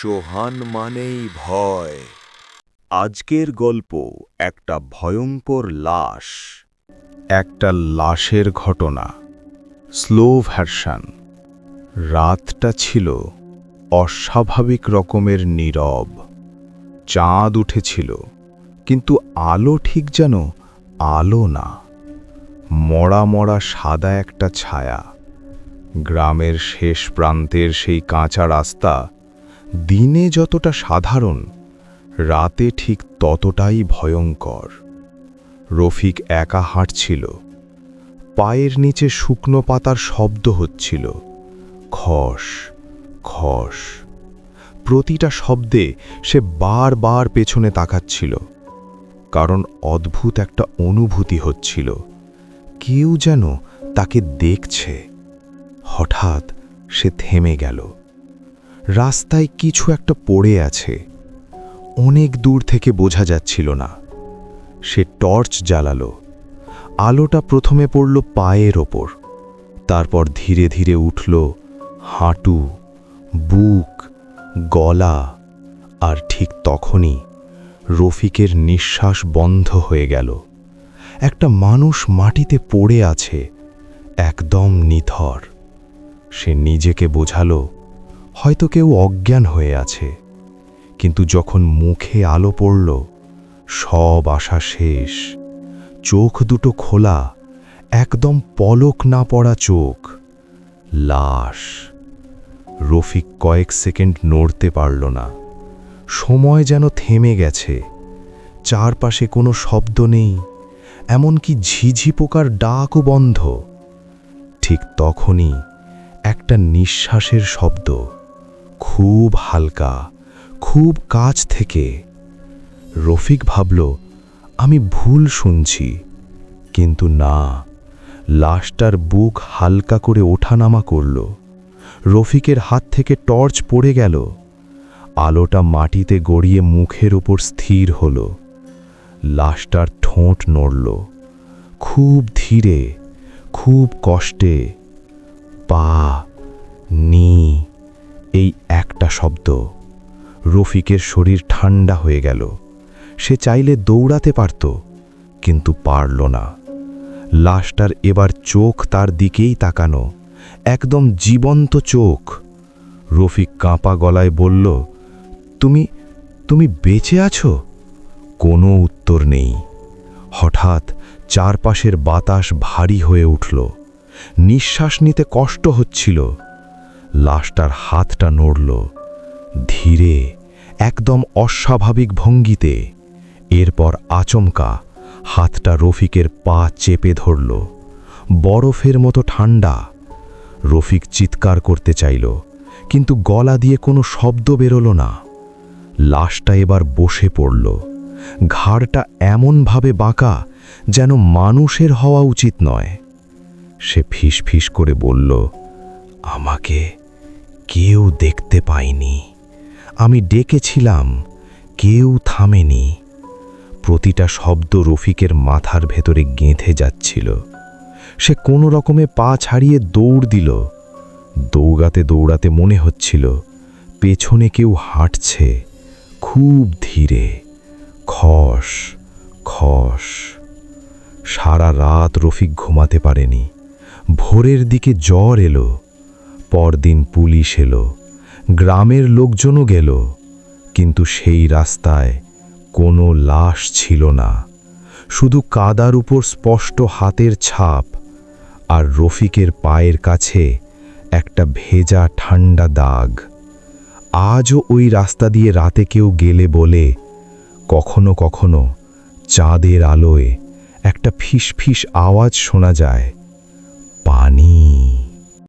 সোহান মানেই ভয়। আজকের গল্প একটা ভয়ঙ্কর লাশ। একটা লাশের ঘটনা, স্লো ভার্সন। রাতটা ছিল অস্বাভাবিক রকমের নীরব। চাঁদ উঠেছিল, কিন্তু আলো ঠিক যেন আলো না, মরা মরা সাদা একটা ছায়া। গ্রামের শেষ প্রান্তের সেই কাঁচা রাস্তা দিনে যতটা সাধারণ, রাতে ঠিক ততটাই ভয়ঙ্কর। রফিক একা হাঁটছিল। পায়ের নিচে শুকনো পাতার শব্দ হচ্ছিল, খস খস। প্রতিটা শব্দে সে বারবার পেছনে তাকাচ্ছিল, কারণ অদ্ভুত একটা অনুভূতি হচ্ছিল, কেউ যেন তাকে দেখছে। হঠাৎ সে থেমে গেল। রাস্তায় কিছু একটা পড়ে আছে, অনেক দূর থেকে বোঝা যাচ্ছিল না। সে টর্চ জ্বালালো। আলোটা প্রথমে পড়ল পায়ের ওপর, তারপর ধীরে ধীরে উঠল হাঁটু, বুক, গলা। আর ঠিক তখনই রফিকের নিঃশ্বাস বন্ধ হয়ে গেল। একটা মানুষ মাটিতে পড়ে আছে, একদম নিথর। সে নিজেকে বোঝালো হয়তো কেউ অজ্ঞান হয়ে আছে, কিন্তু যখন মুখে আলো পড়ল, সব আশা শেষ। চোখ দুটো খোলা, একদম পলক না পড়া চোখ। লাশ। রফিক কয়েক সেকেন্ড নড়তে পারল না। সময় যেন থেমে গেছে। চারপাশে কোনো শব্দ নেই, এমনকি ঝিঝি পোকার ডাকও বন্ধ। ঠিক তখনই একটা নিঃশ্বাসের শব্দ, খুব হালকা, খুব কাছ থেকে। রফিক ভাবল আমি ভুল শুনছি, কিন্তু না। লাশটার বুক হালকা করে ওঠানামা করল। রফিকের হাত থেকে টর্চ পড়ে গেল। আলোটা মাটিতে গড়িয়ে মুখের উপর স্থির হল। লাশটার ঠোঁট নড়ল, খুব ধীরে, খুব কষ্টে। পা, নি, এই একটা শব্দ। রফিকের শরীর ঠান্ডা হয়ে গেল। সে চাইলে দৌড়াতে পারত, কিন্তু পারল না। লাশটার এবার চোখ তার দিকেই তাকানো, একদম জীবন্ত চোখ। রফিক কাঁপা গলায় বলল, তুমি তুমি বেঁচে আছো? কোনো উত্তর নেই। হঠাৎ চারপাশের বাতাস ভারী হয়ে উঠল। নিঃশ্বাস নিতে কষ্ট হচ্ছিল। লাশটার হাতটা নড়ল, ধীরে, একদম অস্বাভাবিক ভঙ্গিতে। এরপর আচমকা হাতটা রফিকের পা চেপে ধরল, বরফের মতো ঠান্ডা। রফিক চিৎকার করতে চাইল, কিন্তু গলা দিয়ে কোনো শব্দ বেরোল না। লাশটা এবার বসে পড়ল, ঘাড়টা এমনভাবে বাঁকা যেন মানুষের হওয়া উচিত নয়। সে ফিসফিস করে বলল, আমাকে কেউ দেখতে পায়নি। আমি ডেকেছিলাম, কেউ থামেনি। প্রতিটা শব্দ রফিকের মাথার ভেতরে গেঁথে যাচ্ছিল। সে কোনো রকমে পা ছাড়িয়ে দৌড় দিল। দৌড়াতে দৌড়াতে মনে হচ্ছিল পেছনে কেউ হাঁটছে, খুব ধীরে, খস খস। সারা রাত রফিক ঘুমাতে পারেনি। ভোরের দিকে জ্বর এলো। পরদিন পুলিশ এলো, গ্রামের লোকজনও গেল, কিন্তু সেই রাস্তায় কোনো লাশ ছিল না। শুধু কাদার উপর স্পষ্ট হাতের ছাপ, আর রফিকের পায়ের কাছে একটা ভেজা ঠান্ডা দাগ। আজও ওই রাস্তা দিয়ে রাতে কেউ গেলে বলে, কখনো কখনো চাঁদের আলোয় একটা ফিসফিস আওয়াজ শোনা যায়, পানি।